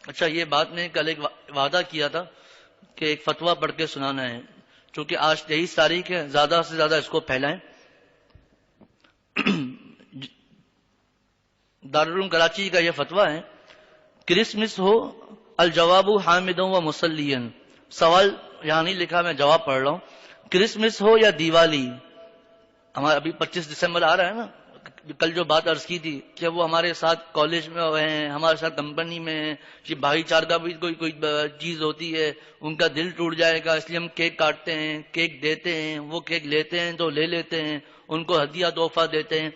اچھا، یہ بات میں کل ایک وعدہ کیا تھا کہ ایک فتویٰ پڑھ کے سنانا ہے، چونکہ آج 23 تاریخ ہے، زیادہ سے زیادہ اس کو پھیلائیں۔ دارالعلوم کراچی کا یہ فتویٰ ہے، کرسمس ہو الجواب حامدوں و مسلین۔ سوال یہاں نہیں لکھا، میں جواب پڑھ رہا ہوں۔ کرسمس ہو یا دیوالی، ہمارا ابھی 25 دسمبر آ رہا ہے نا، کل جو بات عرض کی تھی کہ وہ ہمارے ساتھ کالج میں ہیں، ہمارے ساتھ کمپنی میں ہیں، کہ بھائی چارہ بھی کوئی چیز ہوتی ہے، ان کا دل ٹوٹ جائے گا، اس لیے ہم کیک کاٹتے ہیں، کیک دیتے ہیں، وہ کیک لیتے ہیں تو لے لیتے ہیں، ان کو ہدیہ تحفہ دیتے ہیں۔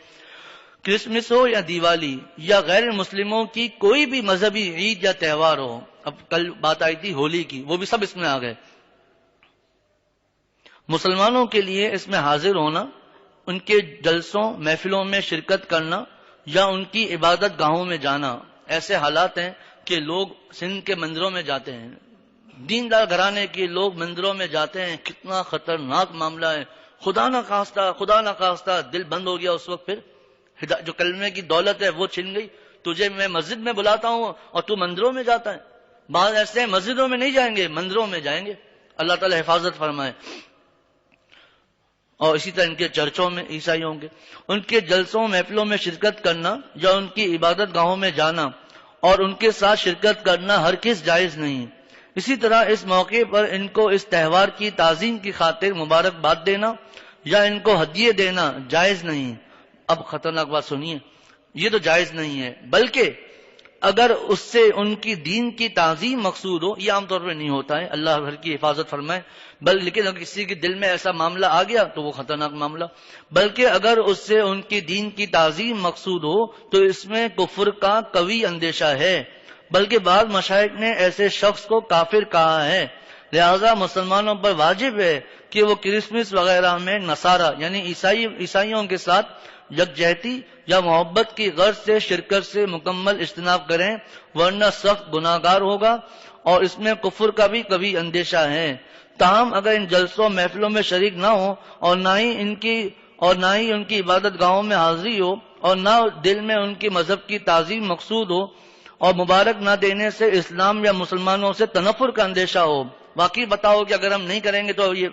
کرسمس ہو یا دیوالی یا غیر مسلموں کی کوئی بھی مذہبی عید یا تہوار ہو، اب کل بات آئی تھی ہولی کی، وہ بھی سب اس میں آ گئے۔ مسلمانوں کے لیے اس میں حاضر ہونا، ان کے جلسوں محفلوں میں شرکت کرنا یا ان کی عبادت گاہوں میں جانا، ایسے حالات ہیں کہ لوگ سندھ کے مندروں میں جاتے ہیں، دیندار گھرانے کے لوگ مندروں میں جاتے ہیں، کتنا خطرناک معاملہ ہے۔ خدا نہ خواستہ دل بند ہو گیا، اس وقت پھر جو کلمے کی دولت ہے وہ چھن گئی، تجھے میں مسجد میں بلاتا ہوں اور تو مندروں میں جاتا ہے۔ بعض ایسے ہیں مسجدوں میں نہیں جائیں گے، مندروں میں جائیں گے، اللہ تعالی حفاظت فرمائے۔ اور اسی طرح ان کے چرچوں میں عیسائی ہوں گے، ان کے جلسوں محفلوں میں شرکت کرنا یا ان کی عبادت گاہوں میں جانا اور ان کے ساتھ شرکت کرنا ہرگز جائز نہیں۔ اسی طرح اس موقع پر ان کو اس تہوار کی تعظیم کی خاطر مبارکباد دینا یا ان کو ہدیے دینا جائز نہیں۔ اب خطرناک بات سنیے، یہ تو جائز نہیں ہے، بلکہ اگر اس سے ان کی دین کی تعظیم مقصود ہو، یہ عام طور پہ نہیں ہوتا ہے، اللہ ہر کی حفاظت فرمائے، لیکن اگر کسی کے دل میں ایسا معاملہ آ گیا تو وہ خطرناک معاملہ، بلکہ اگر اس سے ان کی دین کی تعظیم مقصود ہو تو اس میں کفر کا قوی اندیشہ ہے، بلکہ بعض مشائخ نے ایسے شخص کو کافر کہا ہے۔ لہذا مسلمانوں پر واجب ہے کہ وہ کرسمس وغیرہ میں نصارہ یعنی عیسائیوں کے ساتھ یکجہتی یا محبت کی غرض سے شرکت سے مکمل اجتناب کریں، ورنہ سخت گناہگار ہوگا، اور اس میں کفر کا بھی کبھی اندیشہ ہے۔ تاہم اگر ان جلسوں محفلوں میں شریک نہ ہو اور نہ ہی ان کی عبادت گاہوں میں حاضری ہو اور نہ دل میں ان کی مذہب کی تعظیم مقصود ہو اور مبارک نہ دینے سے اسلام یا مسلمانوں سے تنفر کا اندیشہ ہو، واقعی بتاؤ کہ اگر ہم نہیں کریں گے تو یہ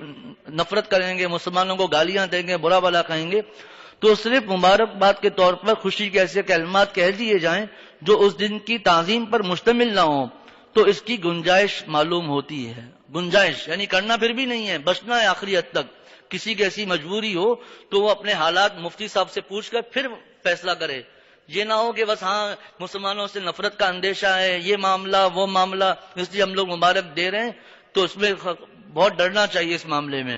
نفرت کریں گے، مسلمانوں کو گالیاں دیں گے، برا بھلا کہیں گے، تو صرف مبارکباد کے طور پر خوشی کے ایسے کلمات کہہ دیے جائیں جو اس دن کی تعظیم پر مشتمل نہ ہوں، تو اس کی گنجائش معلوم ہوتی ہے۔ گنجائش یعنی کرنا پھر بھی نہیں ہے، بچنا ہے آخری حد تک۔ کسی کی ایسی مجبوری ہو تو وہ اپنے حالات مفتی صاحب سے پوچھ کر پھر فیصلہ کرے، یہ نہ ہو کہ بس ہاں مسلمانوں سے نفرت کا اندیشہ ہے، یہ معاملہ وہ معاملہ، اس لیے ہم لوگ مبارک دے رہے ہیں، تو اس میں بہت ڈرنا چاہیے اس معاملے میں۔